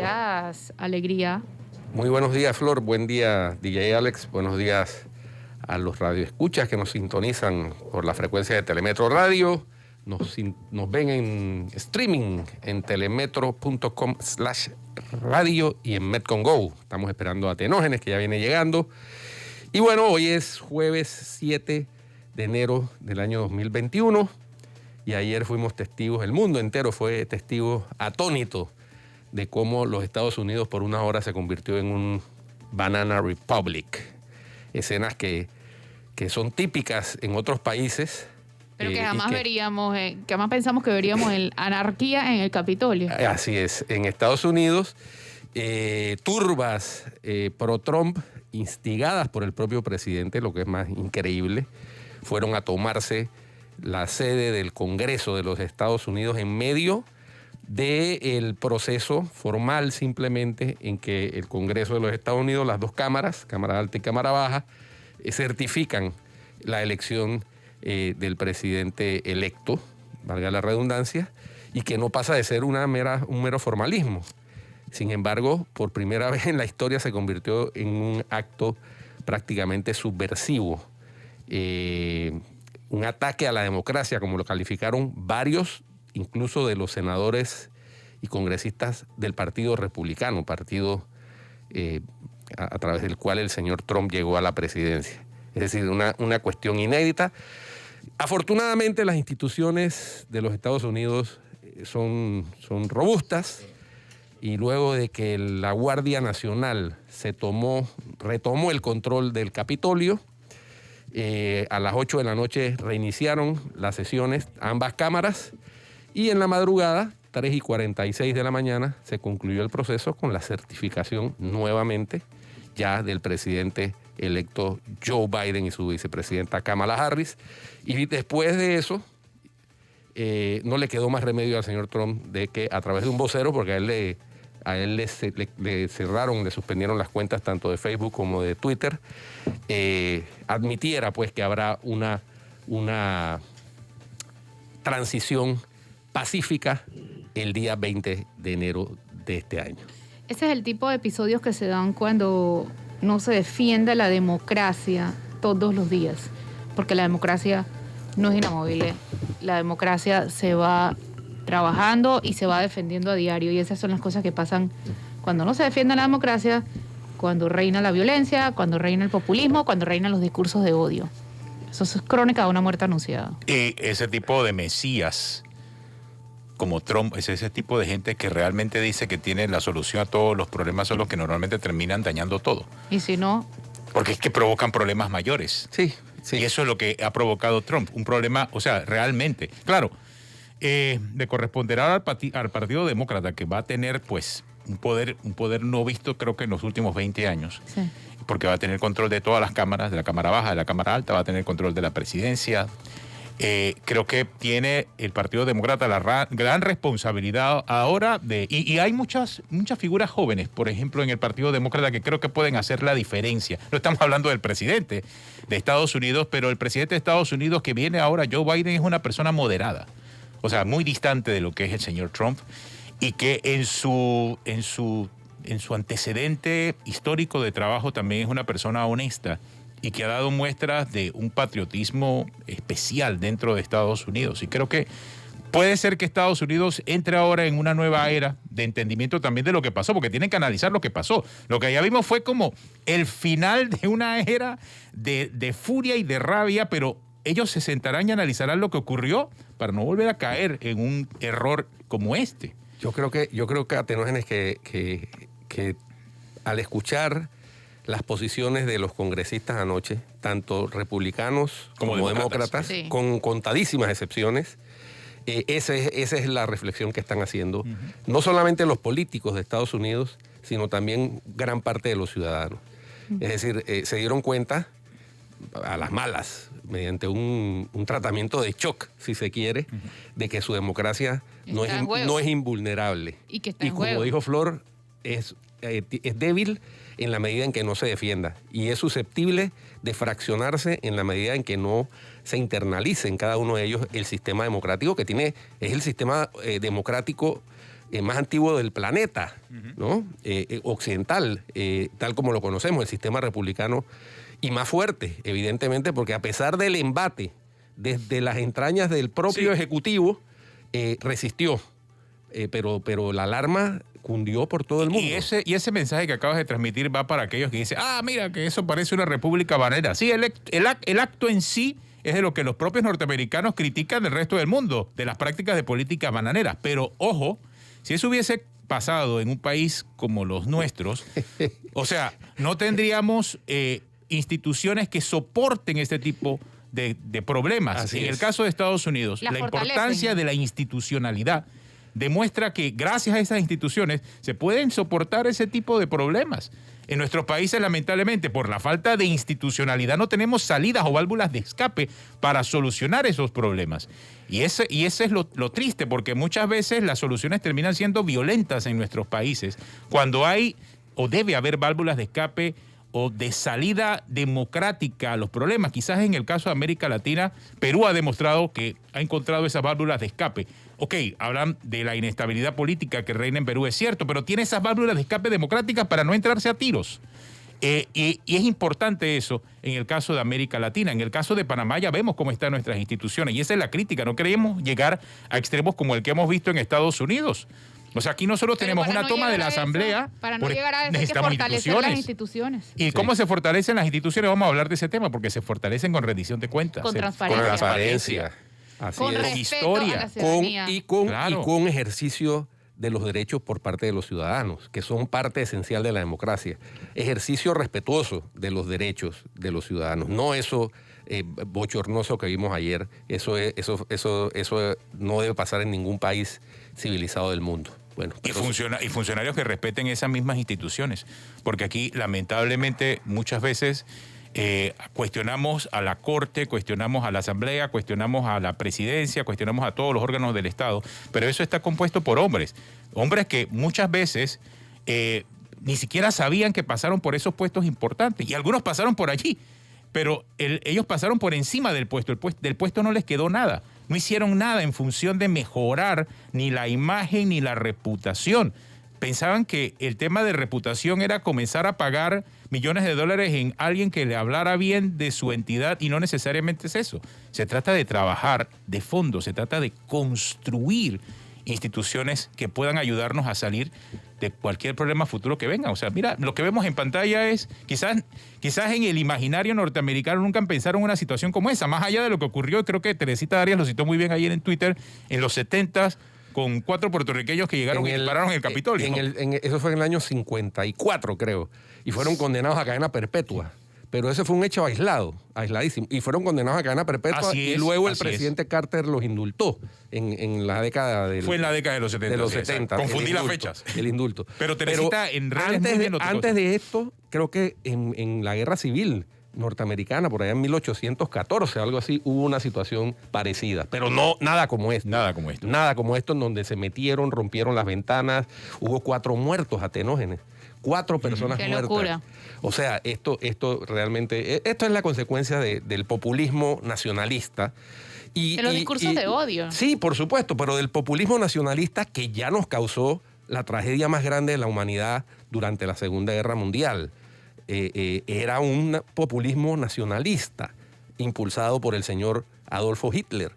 días, Alegría. Muy buenos días, Flor. Buen día, DJ Alex. Buenos días a los radioescuchas que nos sintonizan por la frecuencia de Telemetro Radio. Nos ven en streaming en telemetro.com/radio y en Metcon Go. Estamos esperando a Tenógenes, que ya viene llegando. Y bueno, hoy es jueves 7 de enero del año 2021. Y ayer fuimos testigos, el mundo entero fue testigo atónito de cómo los Estados Unidos por una hora se convirtió en un Banana Republic. Escenas que son típicas en otros países. Pero que jamás veríamos, que jamás pensamos que veríamos anarquía en el Capitolio. Así es. En Estados Unidos, turbas pro-Trump, instigadas por el propio presidente, lo que es más increíble, fueron a tomarse la sede del Congreso de los Estados Unidos en medio del proceso formal simplemente en que el Congreso de los Estados Unidos, las dos cámaras, Cámara Alta y Cámara Baja, certifican la elección del presidente electo, valga la redundancia, y que no pasa de ser un mero formalismo. Sin embargo, por primera vez en la historia se convirtió en un acto prácticamente subversivo, un ataque a la democracia, como lo calificaron varios, incluso de los senadores y congresistas del Partido Republicano, partido a través del cual el señor Trump llegó a la presidencia. Es decir, una cuestión inédita. Afortunadamente, las instituciones de los Estados Unidos son robustas, y luego de que la Guardia Nacional retomó el control del Capitolio, a las 8 de la noche reiniciaron las sesiones, ambas cámaras, y en la madrugada, 3:46 de la mañana, se concluyó el proceso con la certificación nuevamente ya del presidente electo Joe Biden y su vicepresidenta Kamala Harris. Y después de eso, no le quedó más remedio al señor Trump de que a través de un vocero, porque a él le cerraron, le suspendieron las cuentas tanto de Facebook como de Twitter, admitiera pues que habrá una transición pacífica el día 20 de enero de este año. Ese es el tipo de episodios que se dan cuando no se defiende la democracia todos los días, porque la democracia no es inamovible, la democracia se va trabajando y se va defendiendo a diario, y esas son las cosas que pasan cuando no se defiende la democracia, cuando reina la violencia, cuando reina el populismo, cuando reinan los discursos de odio. Eso es crónica de una muerte anunciada. Y ese tipo de mesías como Trump, es ese tipo de gente que realmente dice que tiene la solución a todos los problemas, son los que normalmente terminan dañando todo. Y si no... Porque es que provocan problemas mayores. Sí, sí. Y eso es lo que ha provocado Trump, un problema, o sea, realmente. Claro, le corresponderá al Partido Demócrata, que va a tener pues un poder no visto creo que en los últimos 20 años. Sí. Porque va a tener control de todas las cámaras, de la Cámara Baja, de la Cámara Alta, va a tener control de la presidencia. Creo que tiene el Partido Demócrata la gran responsabilidad ahora y hay muchas figuras jóvenes, por ejemplo, en el Partido Demócrata, que creo que pueden hacer la diferencia. No estamos hablando del presidente de Estados Unidos, pero el presidente de Estados Unidos que viene ahora, Joe Biden, es una persona moderada, o sea, muy distante de lo que es el señor Trump, y que en su antecedente histórico de trabajo también es una persona honesta y que ha dado muestras de un patriotismo especial dentro de Estados Unidos. Y creo que puede ser que Estados Unidos entre ahora en una nueva era de entendimiento también de lo que pasó, porque tienen que analizar lo que pasó. Lo que ya vimos fue como el final de una era de furia y de rabia, pero ellos se sentarán y analizarán lo que ocurrió para no volver a caer en un error como este. Yo creo que Atenógenes, que al escuchar las posiciones de los congresistas anoche, tanto republicanos como demócratas, sí, con contadísimas excepciones, esa es la reflexión que están haciendo, no solamente los políticos de Estados Unidos, sino también gran parte de los ciudadanos. Es decir, se dieron cuenta a las malas, mediante un tratamiento de shock, si se quiere, de que su democracia no es invulnerable. Y que está en como juego. dijo Flor, es débil en la medida en que no se defienda, y es susceptible de fraccionarse en la medida en que no se internalice en cada uno de ellos el sistema democrático que tiene, es el sistema democrático más antiguo del planeta, ¿no? Occidental, tal como lo conocemos, el sistema republicano, y más fuerte, evidentemente, porque a pesar del embate desde las entrañas del propio Ejecutivo, resistió, pero la alarma cundió por todo el mundo. Y ese mensaje que acabas de transmitir va para aquellos que dicen, mira, que eso parece una república bananera. Sí, el acto en sí es de lo que los propios norteamericanos critican del resto del mundo, de las prácticas de política bananera. Pero, ojo, si eso hubiese pasado en un país como los nuestros, o sea, no tendríamos instituciones que soporten este tipo de problemas. Así en es. el caso de Estados Unidos, la importancia de la institucionalidad demuestra que gracias a esas instituciones se pueden soportar ese tipo de problemas. En nuestros países, lamentablemente, por la falta de institucionalidad, no tenemos salidas o válvulas de escape para solucionar esos problemas. Y ese es lo triste, porque muchas veces las soluciones terminan siendo violentas en nuestros países, cuando hay o debe haber válvulas de escape o de salida democrática a los problemas. Quizás en el caso de América Latina, Perú ha demostrado que ha encontrado esas válvulas de escape. Ok, hablan de la inestabilidad política que reina en Perú, es cierto, pero tiene esas válvulas de escape democráticas para no entrarse a tiros. Y es importante eso en el caso de América Latina. En el caso de Panamá ya vemos cómo están nuestras instituciones, y esa es la crítica. No queremos llegar a extremos como el que hemos visto en Estados Unidos. O sea, aquí nosotros tenemos una toma de la Asamblea. Para no llegar a eso hay que fortalecer las instituciones. ¿Y cómo se fortalecen las instituciones? Vamos a hablar de ese tema, porque se fortalecen con rendición de cuentas. Con Con transparencia. Así con es. historia. Y con ejercicio de los derechos por parte de los ciudadanos, que son parte esencial de la democracia. Ejercicio respetuoso de los derechos de los ciudadanos. No eso bochornoso que vimos ayer. Eso no debe pasar en ningún país civilizado del mundo. Bueno, y funcionarios que respeten esas mismas instituciones. Porque aquí, lamentablemente, muchas veces cuestionamos a la Corte, cuestionamos a la Asamblea, cuestionamos a la Presidencia, cuestionamos a todos los órganos del Estado, pero eso está compuesto por hombres que muchas veces ni siquiera sabían que pasaron por esos puestos importantes, y algunos pasaron por allí, pero ellos pasaron por encima del puesto. Del puesto no les quedó nada, no hicieron nada en función de mejorar ni la imagen ni la reputación. Pensaban que el tema de reputación era comenzar a pagar millones de dólares en alguien que le hablara bien de su entidad, y no necesariamente es eso. Se trata de trabajar de fondo, se trata de construir instituciones que puedan ayudarnos a salir de cualquier problema futuro que venga. O sea, mira, lo que vemos en pantalla es, quizás en el imaginario norteamericano nunca pensaron una situación como esa, más allá de lo que ocurrió, creo que Teresita Arias lo citó muy bien ayer en Twitter, en los 70s, con 4 puertorriqueños que llegaron y dispararon en el Capitolio. Eso fue en el año 54, creo. Y fueron condenados a cadena perpetua. Pero ese fue un hecho aisladísimo. Y fueron condenados a cadena perpetua. Y luego el presidente Carter los indultó en la década del... Fue en la década de los 70. De los 70. Confundí las fechas. El indulto. Pero Teresita, en redes antes de esto, creo que en la guerra civil norteamericana, por allá en 1814, algo así, hubo una situación parecida, pero no nada como esto. Nada como esto. Nada como esto, en donde se metieron, rompieron las ventanas, hubo 4 muertos atenógenos, 4 personas Qué muertas. Locura. O sea, esto realmente, esto es la consecuencia del populismo nacionalista. De los discursos de odio. Sí, por supuesto, pero del populismo nacionalista que ya nos causó la tragedia más grande de la humanidad durante la Segunda Guerra Mundial. Era un populismo nacionalista impulsado por el señor Adolfo Hitler,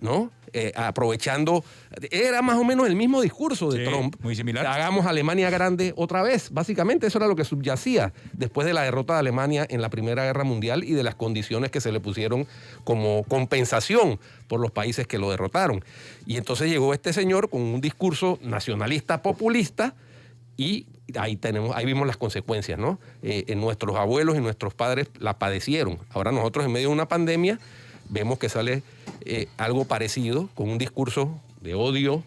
¿no? Aprovechando, era más o menos el mismo discurso de Trump. Muy similar. Hagamos Alemania grande otra vez. Básicamente eso era lo que subyacía después de la derrota de Alemania en la Primera Guerra Mundial y de las condiciones que se le pusieron como compensación por los países que lo derrotaron. Y entonces llegó este señor con un discurso nacionalista populista, y ahí vimos las consecuencias, ¿no? Nuestros abuelos y nuestros padres la padecieron. Ahora nosotros, en medio de una pandemia, vemos que sale algo parecido, con un discurso de odio,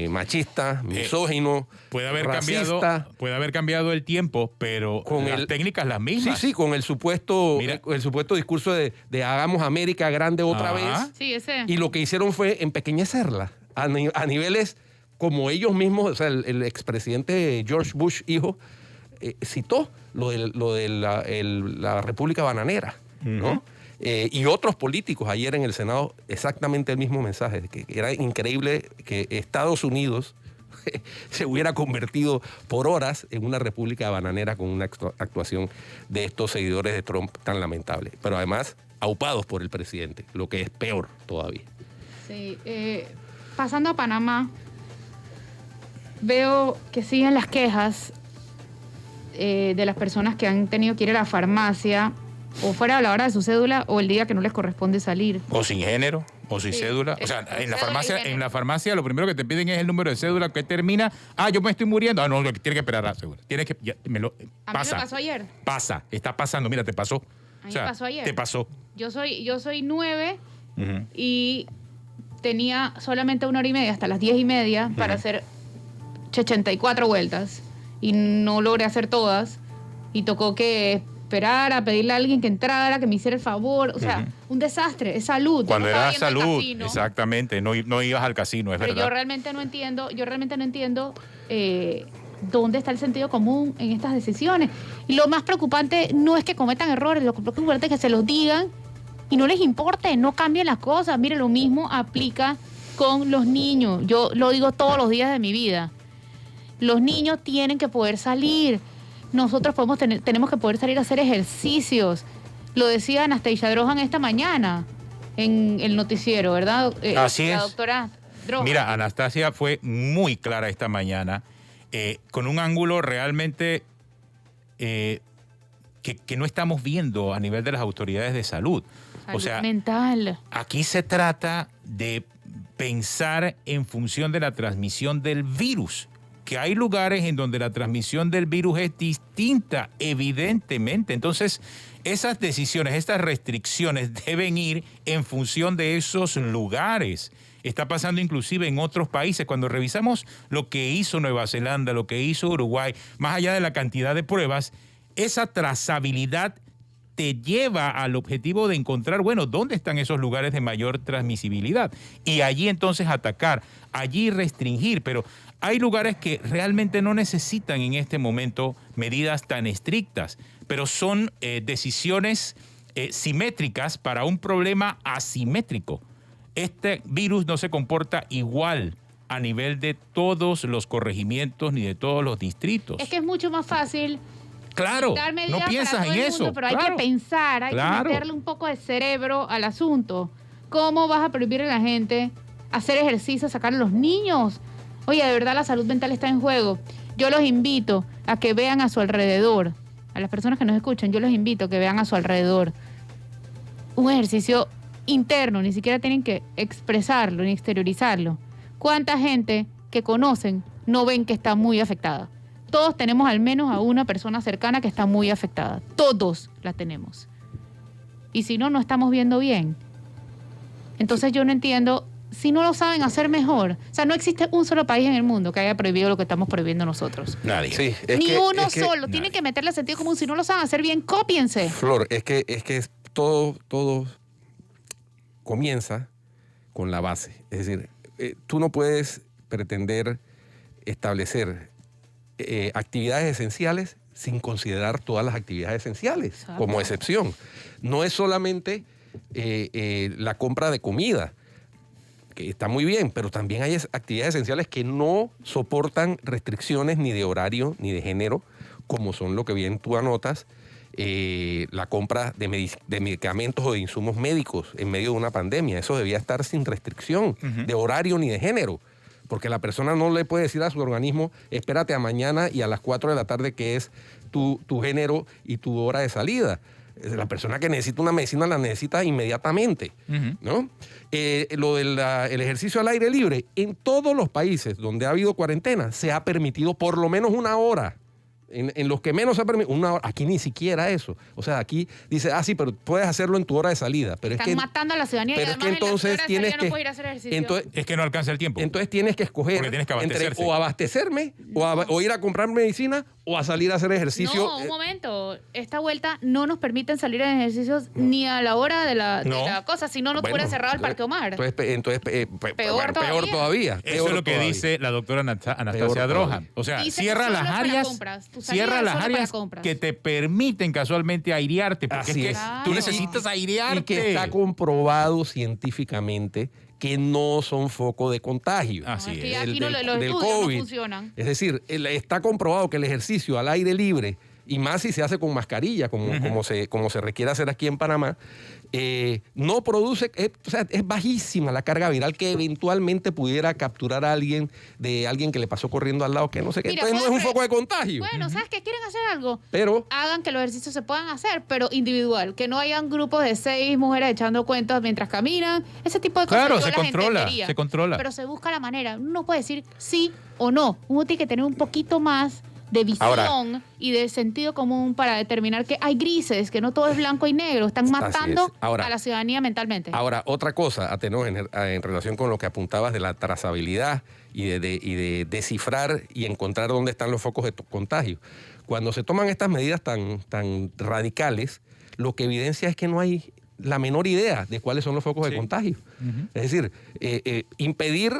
machista, misógino, racista. Puede haber cambiado el tiempo, pero con las técnicas las mismas. Sí, con el supuesto discurso de hagamos América grande otra vez. Sí, ese. Y lo que hicieron fue empequeñecerla a niveles como ellos mismos. O sea, el expresidente George Bush, hijo, citó lo de la República Bananera, ¿no? Y otros políticos ayer en el Senado, exactamente el mismo mensaje, que era increíble que Estados Unidos, se hubiera convertido por horas en una república bananera con una actuación de estos seguidores de Trump tan lamentable. Pero además, aupados por el presidente, lo que es peor todavía. Sí, pasando a Panamá, veo que siguen las quejas de las personas que han tenido que ir a la farmacia o fuera a la hora de su cédula o el día que no les corresponde salir. O sin género, o sin cédula. O sea, en la farmacia lo primero que te piden es el número de cédula que termina. yo me estoy muriendo. No, tiene que esperar a la cédula. Tienes que, a mí me pasó ayer. Está pasando, mira, te pasó. A mí me pasó ayer. Te pasó. Yo soy 9 y tenía solamente 1 hora y media, hasta las 10:30 para hacer 84 vueltas y no logré hacer todas y tocó que esperar a pedirle a alguien que entrara, que me hiciera el favor, o sea, un desastre, es salud. Cuando era salud, exactamente, no ibas al casino, es pero verdad. Yo realmente no entiendo dónde está el sentido común en estas decisiones. Y lo más preocupante no es que cometan errores, lo preocupante es que se los digan y no les importe, no cambien las cosas. Mire, lo mismo aplica con los niños. Yo lo digo todos los días de mi vida. Los niños tienen que poder salir. Nosotros tenemos que poder salir a hacer ejercicios. Lo decía Anastasia Drojan esta mañana en el noticiero, ¿verdad? Así la es. doctora Drojan. Mira, Anastasia fue muy clara esta mañana, con un ángulo realmente que no estamos viendo a nivel de las autoridades de salud. Salud o sea, mental. Aquí se trata de pensar en función de la transmisión del virus, que hay lugares en donde la transmisión del virus es distinta, evidentemente. Entonces, esas decisiones, estas restricciones deben ir en función de esos lugares. Está pasando inclusive en otros países. Cuando revisamos lo que hizo Nueva Zelanda, lo que hizo Uruguay, más allá de la cantidad de pruebas, esa trazabilidad te lleva al objetivo de encontrar, bueno, ¿dónde están esos lugares de mayor transmisibilidad? Y allí entonces atacar, allí restringir, pero hay lugares que realmente no necesitan en este momento medidas tan estrictas, pero son decisiones simétricas para un problema asimétrico. Este virus no se comporta igual a nivel de todos los corregimientos ni de todos los distritos. Es que es mucho más fácil. Claro, no piensas en eso. Pero hay que pensar, hay que meterle un poco de cerebro al asunto. ¿Cómo vas a prohibir a la gente hacer ejercicio, sacar a los niños? Oye, de verdad la salud mental está en juego. Yo los invito a que vean a su alrededor, a las personas que nos escuchan, yo los invito a que vean a su alrededor un ejercicio interno, ni siquiera tienen que expresarlo ni exteriorizarlo. ¿Cuánta gente que conocen no ven que está muy afectada? Todos tenemos al menos a una persona cercana que está muy afectada. Todos la tenemos. Y si no, no estamos viendo bien. Entonces yo no entiendo, si no lo saben hacer mejor. O sea, no existe un solo país en el mundo que haya prohibido lo que estamos prohibiendo nosotros. Nadie. Sí, Ni uno solo. Tienen que meterle sentido común. Si no lo saben hacer bien, cópiense. Flor, es que todo comienza con la base. Es decir, tú no puedes pretender establecer actividades esenciales sin considerar todas las actividades esenciales. Exacto. Como excepción. No es solamente la compra de comida, que está muy bien, pero también hay actividades esenciales que no soportan restricciones ni de horario ni de género, como son lo que bien tú anotas, la compra de medicamentos o de insumos médicos en medio de una pandemia. Eso debía estar sin restricción de horario ni de género. Porque la persona no le puede decir a su organismo, espérate a mañana y a las 4 de la tarde, que es tu género y tu hora de salida. La persona que necesita una medicina la necesita inmediatamente, ¿no? Lo del ejercicio al aire libre, en todos los países donde ha habido cuarentena, se ha permitido por lo menos 1 hora. En los que menos se ha permitido, 1 hora. Aquí ni siquiera eso. O sea, aquí dice, sí, pero puedes hacerlo en tu hora de salida. Pero están matando a la ciudadanía. Pero y es que entonces tienes que... No puedes ir a hacer ejercicio. Entonces, es que no alcanza el tiempo. Entonces tienes que escoger tienes que entre o abastecerme o ir a comprar medicina o a salir a hacer ejercicio. No, un momento. Esta vuelta no nos permiten salir en ejercicios ni a la hora de la cosa, si no, no Bueno, fuera cerrado el Parque Omar. Entonces Peor peor todavía. Eso es lo que dice la doctora Anastasia Drojan. O sea, Dice cierra que las solo para áreas, compras. Tu salida cierra es las solo para áreas compras. que te permiten casualmente airearte, porque Así es que es. tú Claro. necesitas airearte. Y que está comprobado científicamente que no son foco de contagio. Así es que es. aquí los del estudios COVID. no funcionan. Es decir, está comprobado que el ejercicio al aire libre, y más si se hace con mascarilla, como se requiere hacer aquí en Panamá, no produce, o sea, es bajísima la carga viral que eventualmente pudiera capturar a alguien que le pasó corriendo al lado, que no sé qué. Mira, Entonces no es un puede- foco de contagio. Bueno, ¿sabes qué? ¿Quieren hacer algo? Pero Hagan que los ejercicios se puedan hacer, pero individual. Que no hayan grupos de 6 mujeres echando cuentos mientras caminan. Ese tipo de cosas Claro, yo se las controla, entendería. se controla. Pero se busca la manera. Uno no puede decir sí o no. Uno tiene que tener un poquito más de visión Ahora, y de sentido común para determinar que hay grises, que no todo es blanco y negro. Están Así matando es. Ahora- a la ciudadanía mentalmente. ahora, otra cosa, Atenor, en relación con lo que apuntabas de la trazabilidad y de descifrar y encontrar dónde están los focos de contagio. Cuando se toman estas medidas tan radicales, lo que evidencia es que no hay la menor idea de cuáles son los focos de contagio. Es decir, impedir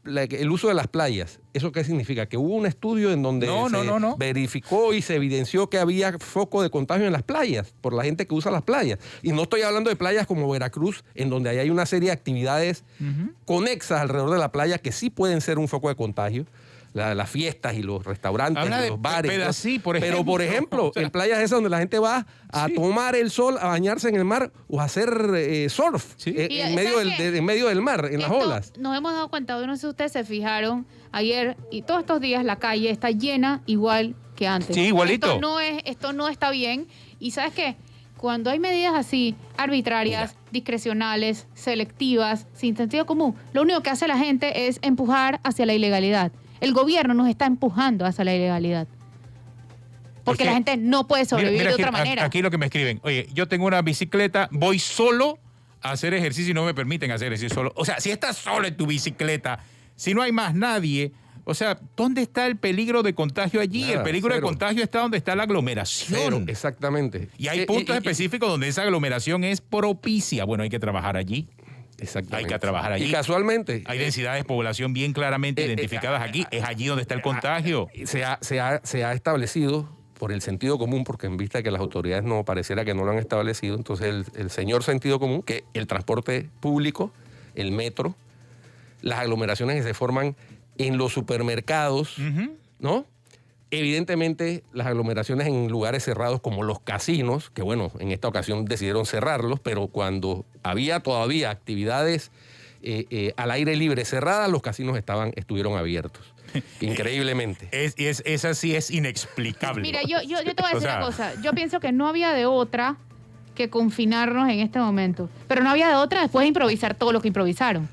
el uso de las playas. ¿Eso qué significa? Que hubo un estudio en donde No. verificó y se evidenció que había foco de contagio en las playas por la gente que usa las playas. Y no estoy hablando de playas como Veracruz, en donde hay una serie de actividades conexas alrededor de la playa que sí pueden ser un foco de contagio. Las fiestas y los restaurantes, Habla y de los bares. Pedací, por Pero, ejemplo. por ejemplo, O sea, en playas esas donde la gente va a tomar el sol, a bañarse en el mar o a hacer surf Sí. Y, en medio del mar, en las Esto olas. Nos hemos dado cuenta, yo no sé si ustedes se fijaron, ayer y todos estos días la calle está llena igual que antes. Sí, igualito. Esto no está bien. Y ¿sabes qué? Cuando hay medidas así, arbitrarias, discrecionales, selectivas, sin sentido común, lo único que hace la gente es empujar hacia la ilegalidad. El gobierno nos está empujando hacia la ilegalidad. Porque Es que- la gente no puede sobrevivir mira de aquí, otra manera. Aquí lo que me escriben, oye, yo tengo una bicicleta, voy solo a hacer ejercicio y no me permiten hacer ejercicio solo. O sea, si estás solo en tu bicicleta, si no hay más nadie, o sea, ¿dónde está el peligro de contagio allí? Nada, el peligro cero. de contagio está donde está la aglomeración. Cero, exactamente. Y hay puntos específicos donde esa aglomeración es propicia. Bueno, hay que trabajar allí. Exactamente. Hay que trabajar allí. Y casualmente Hay densidades de población bien claramente identificadas aquí. Es allí donde está el contagio. se ha establecido por el sentido común, porque en vista de que las autoridades no pareciera que no lo han establecido, entonces el señor sentido común, que el transporte público, el metro, las aglomeraciones que se forman en los supermercados, ¿no? Evidentemente, las aglomeraciones en lugares cerrados como los casinos, que bueno, en esta ocasión decidieron cerrarlos, pero cuando había todavía actividades al aire libre cerradas, los casinos estuvieron abiertos. Increíblemente. Esa sí es inexplicable. Mira, yo te voy a decir O sea, una cosa. Yo pienso que no había de otra que confinarnos en este momento. Pero no había de otra después de improvisar todo lo que improvisaron.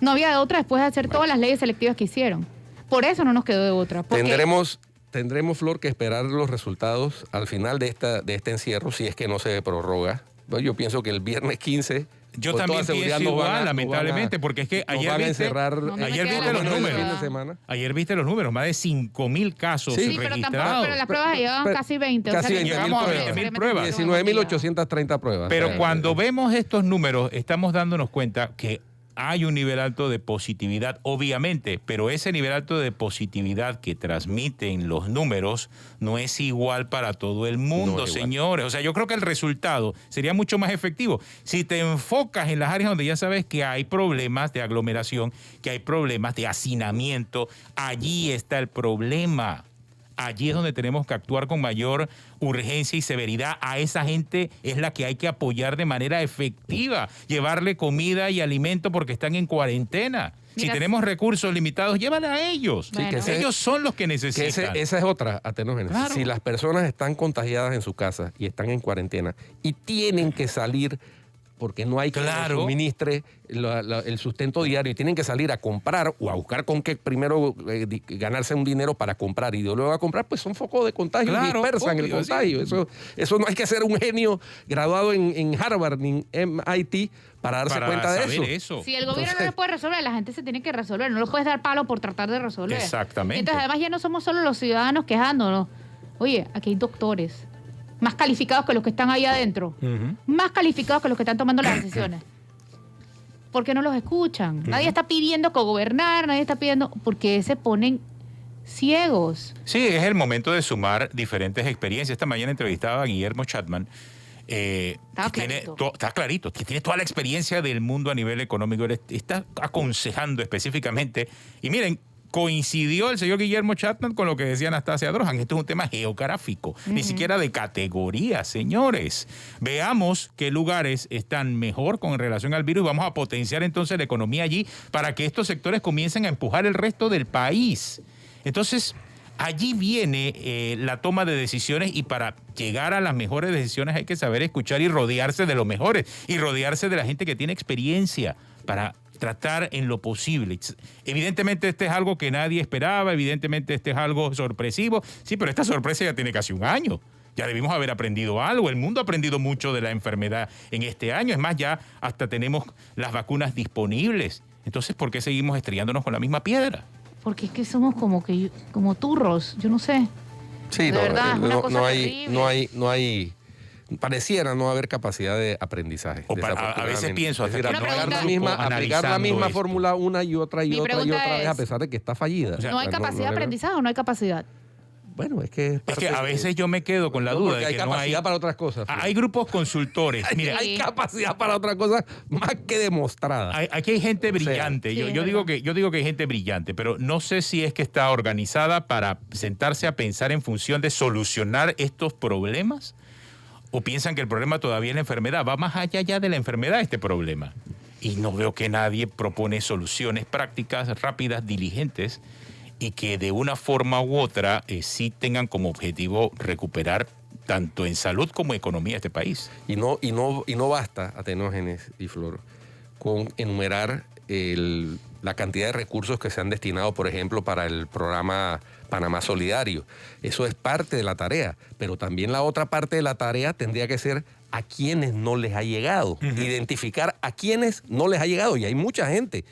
No había de otra después de hacer todas las leyes selectivas que hicieron. Por eso no nos quedó de otra. Porque Tendremos, Flor, que esperar los resultados al final de este encierro, si es que no se prorroga. Bueno, yo pienso que el viernes 15... Yo con también toda seguridad pienso nos van igual, a- lamentablemente, porque es que nos ayer van a viste, encerrar No me ayer queda viste la los menor números. duda. fin de semana. Ayer viste los números, más de 5.000 casos Sí, Sí, pero tampoco, registrados. pero las pruebas llevaban Pero- casi 20. casi o sea, que 20.000 llegamos a pruebas. 20.000 pruebas. 19.830 pruebas. Pero O sea, cuando vemos estos números, estamos dándonos cuenta que hay un nivel alto de positividad, obviamente, pero ese nivel alto de positividad que transmiten los números no es igual para todo el mundo, No es igual. señores. O sea, yo creo que el resultado sería mucho más efectivo si te enfocas en las áreas donde ya sabes que hay problemas de aglomeración, que hay problemas de hacinamiento. Allí está el problema. Allí es donde tenemos que actuar con mayor urgencia y severidad. A esa gente es la que hay que apoyar de manera efectiva, llevarle comida y alimento porque están en cuarentena. Si Mira, tenemos recursos limitados, llévala a ellos. Sí, que ese- Ellos son los que necesitan. esa es otra atenógena. Claro. Si las personas están contagiadas en su casa y están en cuarentena y tienen que salir porque no hay quien les suministre el sustento diario y tienen que salir a comprar o a buscar con qué primero ganarse un dinero para comprar y luego a comprar, pues son focos de contagio y dispersan el contagio. Eso no hay que ser un genio graduado en Harvard ni en MIT para darse cuenta de eso. Si el gobierno no lo puede resolver, la gente se tiene que resolver. No lo puedes dar palo por tratar de resolver. Exactamente. Entonces, además, ya no somos solo los ciudadanos quejándonos. Oye, aquí hay doctores más calificados que los que están ahí adentro. Más calificados que los que están tomando las decisiones. ¿Por qué no los escuchan? Nadie está pidiendo cogobernar, nadie está pidiendo... Porque se ponen ciegos. Sí, es el momento de sumar diferentes experiencias. Esta mañana entrevistaba a Guillermo Chapman. Está clarito, que tiene toda la experiencia del mundo a nivel económico. Él está aconsejando específicamente. Y miren, coincidió el señor Guillermo Chapman con lo que decía Anastasia Drojan. Esto es un tema geográfico, ni siquiera de categoría, señores. Veamos qué lugares están mejor con relación al virus y vamos a potenciar entonces la economía allí para que estos sectores comiencen a empujar el resto del país. Entonces, allí viene la toma de decisiones y para llegar a las mejores decisiones hay que saber escuchar y rodearse de los mejores y rodearse de la gente que tiene experiencia para tratar en lo posible. Evidentemente este es algo que nadie esperaba, evidentemente este es algo sorpresivo. Sí, pero esta sorpresa ya tiene casi un año. Ya debimos haber aprendido algo. El mundo ha aprendido mucho de la enfermedad en este año. Es más, ya hasta tenemos las vacunas disponibles. Entonces, ¿por qué seguimos estrellándonos con la misma piedra? Porque es que somos como turros, yo no sé. Sí, de verdad, es una cosa no hay pareciera no haber capacidad de aprendizaje. A veces pienso es decir, aplicar la misma fórmula una y otra vez, a pesar de que está fallida. O sea, ¿no hay capacidad de aprendizaje o no hay capacidad? Bueno, es que a veces yo me quedo con la duda de que hay capacidad para otras cosas. Hay grupos consultores. Mira, hay capacidad para otras cosas más que demostrada. Aquí hay gente brillante. Yo digo que hay gente brillante, pero no sé si es que está organizada para sentarse a pensar en función de solucionar estos problemas o piensan que el problema todavía es la enfermedad. Va más allá ya de la enfermedad este problema. Y no veo que nadie propone soluciones prácticas, rápidas, diligentes y que de una forma u otra sí tengan como objetivo recuperar tanto en salud como economía este país. Y no basta, Atenógenes y Flor, con enumerar la cantidad de recursos que se han destinado, por ejemplo, para el programa Panamá Solidario. Eso es parte de la tarea, pero también la otra parte de la tarea tendría que ser a quienes no les ha llegado, identificar a quienes no les ha llegado, y hay mucha gente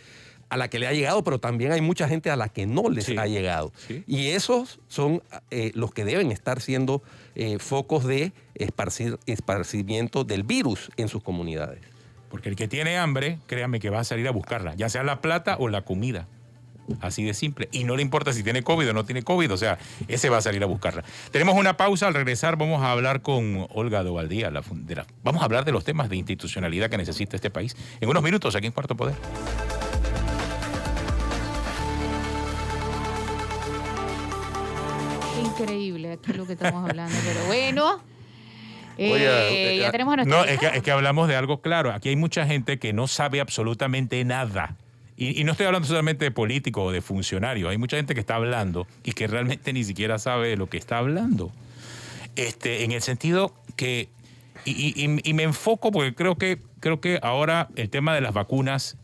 a la que le ha llegado, pero también hay mucha gente a la que no les ha llegado. Sí. Y esos son los que deben estar siendo focos de esparcimiento del virus en sus comunidades. Porque el que tiene hambre, créame que va a salir a buscarla, ya sea la plata o la comida. Así de simple. Y no le importa si tiene COVID o no tiene COVID, o sea, ese va a salir a buscarla. Tenemos una pausa, al regresar vamos a hablar con Olga Dovaldía, vamos a hablar de los temas de institucionalidad que necesita este país. En unos minutos, aquí en Cuarto Poder. Increíble aquí lo que estamos hablando, pero bueno... ya tenemos a nuestra es que hablamos de algo claro. Aquí hay mucha gente que no sabe absolutamente nada. Y no estoy hablando solamente de políticos o de funcionarios. Hay mucha gente que está hablando y que realmente ni siquiera sabe de lo que está hablando. En el sentido que... Y me enfoco porque creo que ahora el tema de las vacunas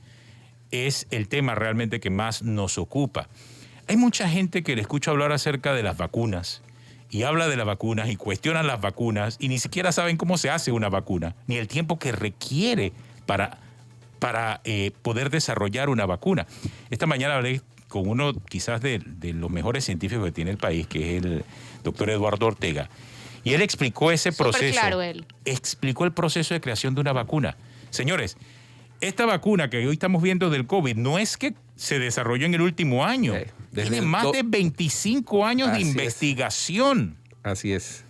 es el tema realmente que más nos ocupa. Hay mucha gente que le escucho hablar acerca de las vacunas y habla de las vacunas y cuestionan las vacunas y ni siquiera saben cómo se hace una vacuna, ni el tiempo que requiere para poder desarrollar una vacuna. Esta mañana hablé con uno quizás de los mejores científicos que tiene el país, que es el doctor Eduardo Ortega, y él explicó ese proceso. Claro, él explicó el proceso de creación de una vacuna. Señores, esta vacuna que hoy estamos viendo del COVID no es que se desarrolló en el último año. Tiene más de 25 años de investigación. Así es.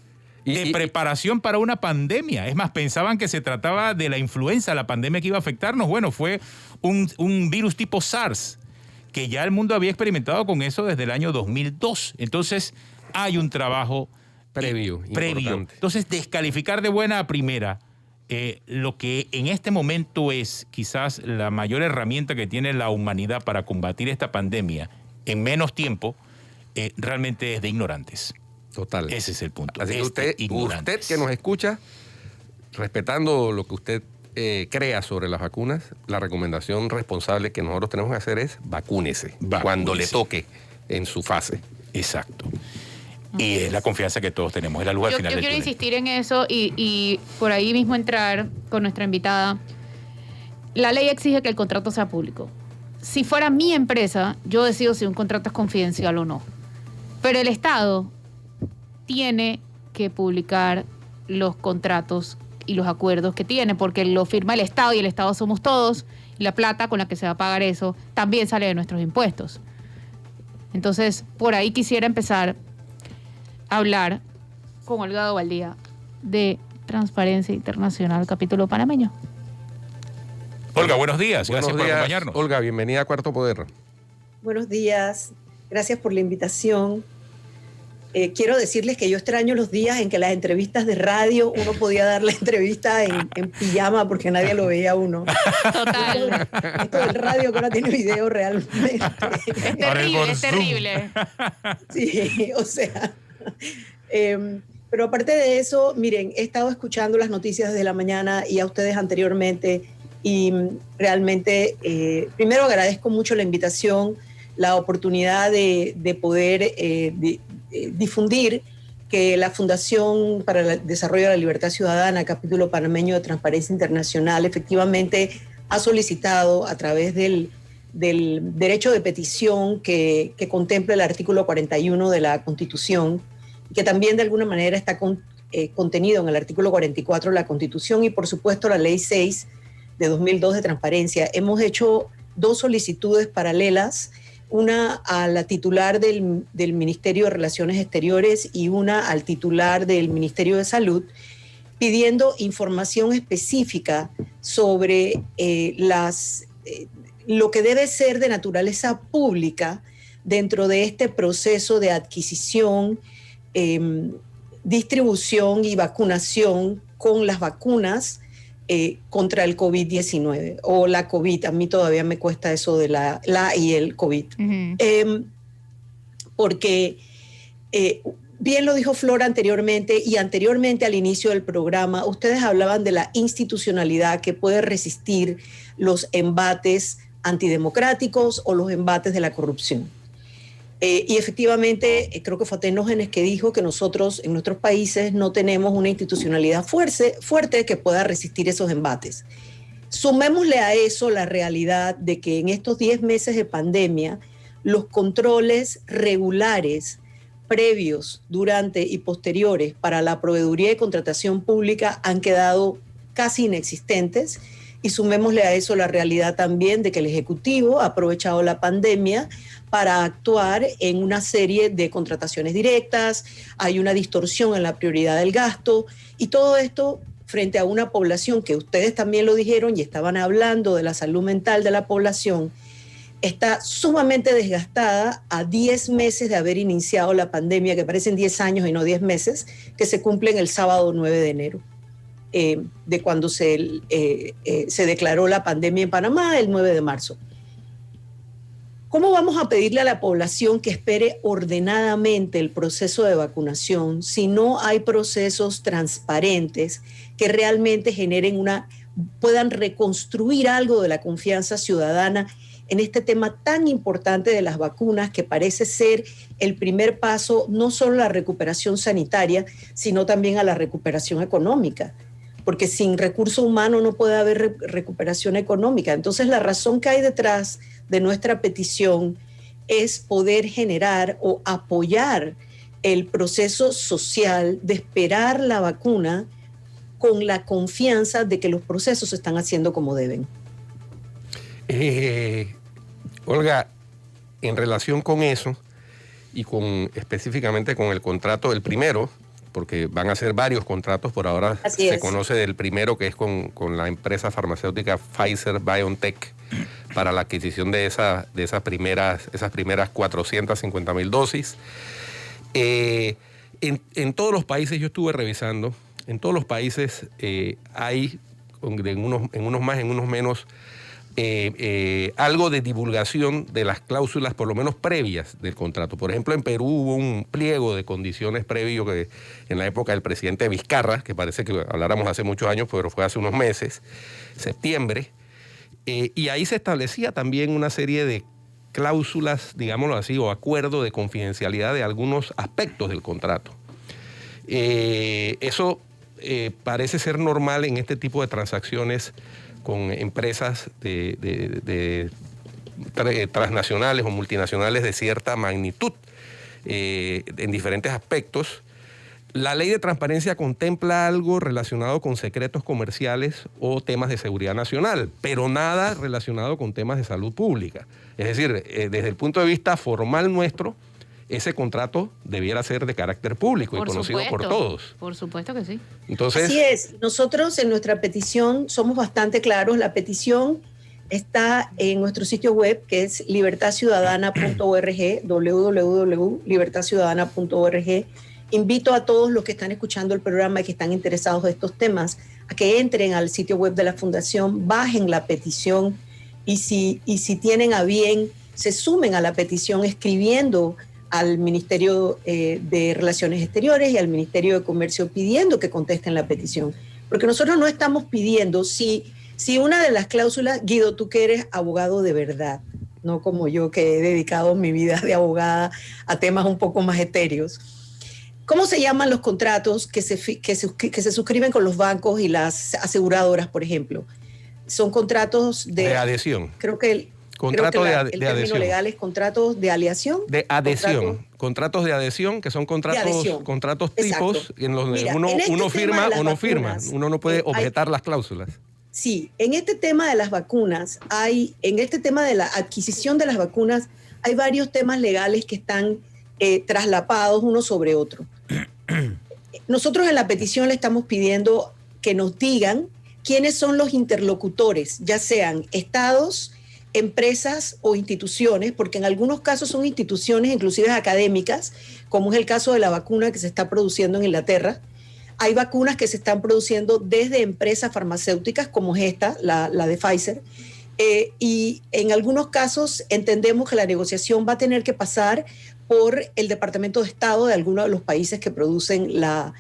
De preparación para una pandemia. Es más, pensaban que se trataba de la influenza, la pandemia que iba a afectarnos. Bueno, fue un virus tipo SARS, que ya el mundo había experimentado con eso desde el año 2002. Entonces, hay un trabajo previo. Entonces, descalificar de buena a primera lo que en este momento es quizás la mayor herramienta que tiene la humanidad para combatir esta pandemia en menos tiempo, realmente es de ignorantes. Total. Ese es el punto. Así que usted que nos escucha, respetando lo que usted crea sobre las vacunas, la recomendación responsable que nosotros tenemos que hacer es vacúnese. Cuando le toque en su fase. Exacto. Y es la confianza que todos tenemos, es la luz al final Yo del quiero túnel. insistir en eso y por ahí mismo entrar con nuestra invitada. La ley exige que el contrato sea público. Si fuera mi empresa, yo decido si un contrato es confidencial o no. Pero el Estado tiene que publicar los contratos y los acuerdos que tiene, porque lo firma el Estado y el Estado somos todos, y la plata con la que se va a pagar eso también sale de nuestros impuestos. Entonces, por ahí quisiera empezar a hablar con Olga Dovaldía de Transparencia Internacional, capítulo panameño. Olga, buenos días. Buenos Gracias por días, acompañarnos. Olga, bienvenida a Cuarto Poder. Buenos días, gracias por la invitación. Quiero decirles que yo extraño los días en que las entrevistas de radio uno podía dar la entrevista en pijama porque nadie lo veía a uno. Total. Esto del radio que ahora tiene video realmente. Es Ahora es terrible, por es Zoom. terrible. Sí, o sea. Pero aparte de eso, miren, he estado escuchando las noticias desde la mañana y a ustedes anteriormente y realmente, primero agradezco mucho la invitación, la oportunidad de poder difundir que la Fundación para el Desarrollo de la Libertad Ciudadana, capítulo panameño de Transparencia Internacional, efectivamente ha solicitado a través del derecho de petición que contempla el artículo 41 de la Constitución, que también de alguna manera está contenido en el artículo 44 de la Constitución y por supuesto la Ley 6 de 2002 de Transparencia. Hemos hecho 2 solicitudes paralelas, una a la titular del Ministerio de Relaciones Exteriores y una al titular del Ministerio de Salud, pidiendo información específica sobre lo que debe ser de naturaleza pública dentro de este proceso de adquisición, distribución y vacunación con las vacunas contra el COVID-19 o la COVID. A mí todavía me cuesta eso de la y el COVID. Uh-huh. Porque bien lo dijo Flora anteriormente y anteriormente al inicio del programa, ustedes hablaban de la institucionalidad que puede resistir los embates antidemocráticos o los embates de la corrupción. Y efectivamente, creo que fue Atenógenes que dijo que nosotros en nuestros países no tenemos una institucionalidad fuerte que pueda resistir esos embates. Sumémosle a eso la realidad de que en estos 10 meses de pandemia, los controles regulares previos, durante y posteriores para la proveeduría y contratación pública han quedado casi inexistentes. Y sumémosle a eso la realidad también de que el Ejecutivo ha aprovechado la pandemia para actuar en una serie de contrataciones directas, hay una distorsión en la prioridad del gasto y todo esto frente a una población que ustedes también lo dijeron y estaban hablando de la salud mental de la población, está sumamente desgastada a 10 meses de haber iniciado la pandemia, que parecen 10 años y no 10 meses, que se cumplen el sábado 9 de enero. De cuando se declaró la pandemia en Panamá, el 9 de marzo. ¿Cómo vamos a pedirle a la población que espere ordenadamente el proceso de vacunación si no hay procesos transparentes que realmente puedan reconstruir algo de la confianza ciudadana en este tema tan importante de las vacunas, que parece ser el primer paso no solo a la recuperación sanitaria, sino también a la recuperación económica? Porque sin recurso humano no puede haber recuperación económica. Entonces, la razón que hay detrás de nuestra petición es poder generar o apoyar el proceso social de esperar la vacuna con la confianza de que los procesos se están haciendo como deben. Olga, en relación con eso y específicamente con el contrato del primero, porque van a ser varios contratos, por ahora se conoce del primero, que es con la empresa farmacéutica Pfizer-BioNTech para la adquisición de esas primeras 450,000 dosis. En todos los países, yo estuve revisando, en todos los países hay, en unos más, en unos menos, algo de divulgación de las cláusulas, por lo menos previas del contrato. Por ejemplo, en Perú hubo un pliego de condiciones previo que en la época del presidente Vizcarra, que parece que habláramos hace muchos años, pero fue hace unos meses, septiembre, y ahí se establecía también una serie de cláusulas, digámoslo así, o acuerdo de confidencialidad de algunos aspectos del contrato. Eso parece ser normal en este tipo de transacciones con empresas transnacionales o multinacionales de cierta magnitud en diferentes aspectos. La ley de transparencia contempla algo relacionado con secretos comerciales o temas de seguridad nacional, pero nada relacionado con temas de salud pública. Es decir, desde el punto de vista formal nuestro, ese contrato debiera ser de carácter público y conocido por todos. Por supuesto que sí. Entonces, así es. Nosotros en nuestra petición somos bastante claros. La petición está en nuestro sitio web, que es libertadciudadana.org, www.libertadciudadana.org. Invito a todos los que están escuchando el programa y que están interesados en estos temas a que entren al sitio web de la Fundación, bajen la petición y si tienen a bien, se sumen a la petición escribiendo al Ministerio de Relaciones Exteriores y al Ministerio de Comercio pidiendo que contesten la petición. Porque nosotros no estamos pidiendo si una de las cláusulas, Guido, tú que eres abogado de verdad, no como yo que he dedicado mi vida de abogada a temas un poco más etéreos. ¿Cómo se llaman los contratos que se suscriben con los bancos y las aseguradoras, por ejemplo? Son contratos de adhesión. Creo que el término legal es contratos de aleación. De adhesión. Contratos de adhesión, que son contratos tipos en los que uno firma o no firma. Uno no puede objetar las cláusulas. Sí, en este tema de las vacunas, en este tema de la adquisición de las vacunas, hay varios temas legales que están traslapados uno sobre otro. Nosotros en la petición le estamos pidiendo que nos digan quiénes son los interlocutores, ya sean estados, empresas o instituciones, porque en algunos casos son instituciones, inclusive académicas, como es el caso de la vacuna que se está produciendo en Inglaterra. Hay vacunas que se están produciendo desde empresas farmacéuticas, como es esta, la de Pfizer, y en algunos casos entendemos que la negociación va a tener que pasar por el Departamento de Estado de algunos de los países que producen las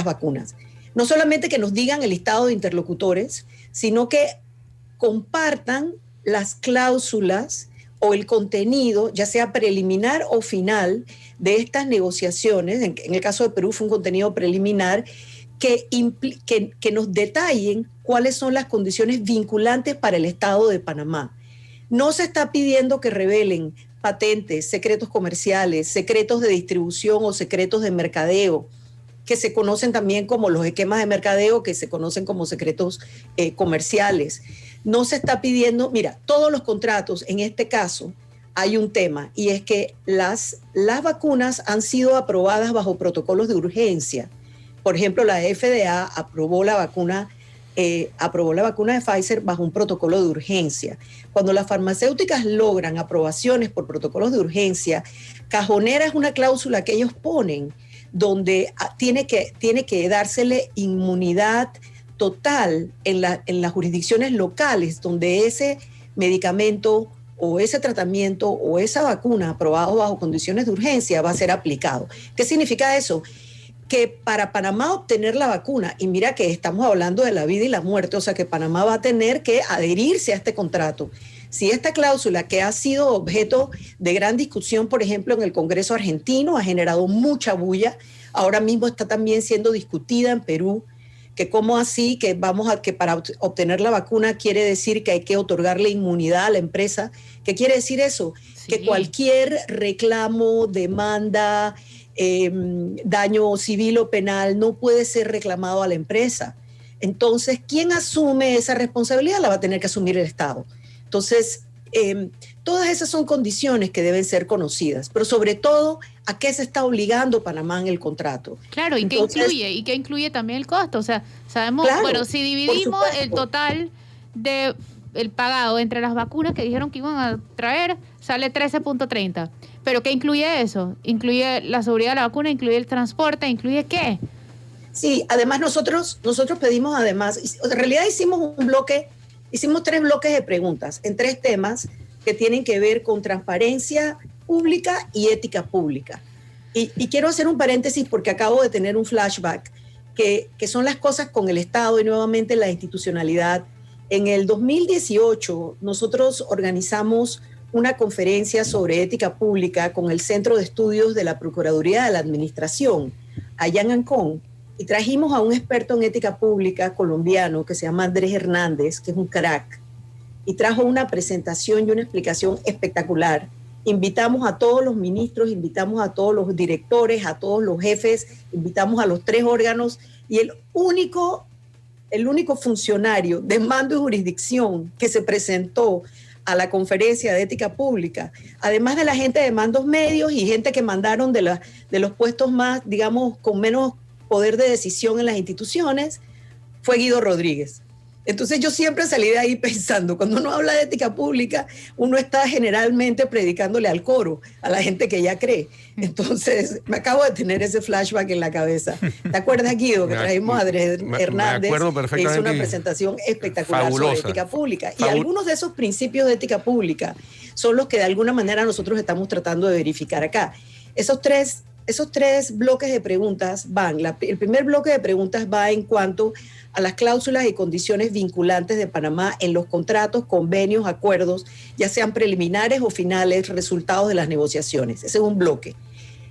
vacunas. No solamente que nos digan el listado de interlocutores, sino que compartan las cláusulas o el contenido, ya sea preliminar o final, de estas negociaciones. En el caso de Perú fue un contenido preliminar que nos detallen cuáles son las condiciones vinculantes para el Estado de Panamá. No se está pidiendo que revelen patentes, secretos comerciales, secretos de distribución o secretos de mercadeo, que se conocen también como los esquemas de mercadeo, que se conocen como secretos comerciales. No se está pidiendo, mira, todos los contratos, en este caso, hay un tema, y es que las vacunas han sido aprobadas bajo protocolos de urgencia. Por ejemplo, la FDA aprobó la vacuna de Pfizer bajo un protocolo de urgencia. Cuando las farmacéuticas logran aprobaciones por protocolos de urgencia, cajonera es una cláusula que ellos ponen donde tiene que dársele inmunidad total en las jurisdicciones locales donde ese medicamento o ese tratamiento o esa vacuna aprobado bajo condiciones de urgencia va a ser aplicado. ¿Qué significa eso? Que para Panamá obtener la vacuna, y mira que estamos hablando de la vida y la muerte, o sea que Panamá va a tener que adherirse a este contrato. Si esta cláusula, que ha sido objeto de gran discusión, por ejemplo, en el Congreso argentino, ha generado mucha bulla, ahora mismo está también siendo discutida en Perú, que cómo así, que para obtener la vacuna quiere decir que hay que otorgarle inmunidad a la empresa. ¿Qué quiere decir eso? Sí. Que cualquier reclamo, demanda, daño civil o penal no puede ser reclamado a la empresa. Entonces, ¿quién asume esa responsabilidad? La va a tener que asumir el Estado. Entonces, todas esas son condiciones que deben ser conocidas, pero sobre todo, ¿a qué se está obligando Panamá en el contrato? Claro, ¿y qué incluye? ¿Y qué incluye también el costo? O sea, sabemos, claro, bueno, si dividimos el total del pagado entre las vacunas que dijeron que iban a traer, sale 13.30. ¿Pero qué incluye eso? ¿Incluye la seguridad de la vacuna? ¿Incluye el transporte? ¿Incluye qué? Sí, además nosotros pedimos, en realidad hicimos Hicimos 3 bloques de preguntas en 3 temas que tienen que ver con transparencia pública y ética pública. Y quiero hacer un paréntesis porque acabo de tener un flashback, que son las cosas con el Estado y nuevamente la institucionalidad. En el 2018 nosotros organizamos una conferencia sobre ética pública con el Centro de Estudios de la Procuraduría de la Administración, allá en Ancón, y trajimos a un experto en ética pública colombiano que se llama Andrés Hernández, que es un crack, y trajo una presentación y una explicación espectacular. Invitamos a todos los ministros, invitamos a todos los directores, a todos los jefes, invitamos a los 3 órganos, y el único funcionario de mando y jurisdicción que se presentó a la conferencia de ética pública, además de la gente de mandos medios y gente que mandaron de los puestos más, digamos, con menos poder de decisión en las instituciones, fue Guido Rodríguez. Entonces yo siempre salí de ahí pensando, cuando uno habla de ética pública, uno está generalmente predicándole al coro, a la gente que ya cree. Entonces me acabo de tener ese flashback en la cabeza. ¿Te acuerdas, Guido, que trajimos a Andrés Hernández, que hizo una presentación espectacular fabulosa, sobre ética pública? Y algunos de esos principios de ética pública son los que de alguna manera nosotros estamos tratando de verificar acá. Esos tres bloques de preguntas van, el primer bloque de preguntas va en cuanto a las cláusulas y condiciones vinculantes de Panamá en los contratos, convenios, acuerdos, ya sean preliminares o finales, resultados de las negociaciones. Ese es un bloque.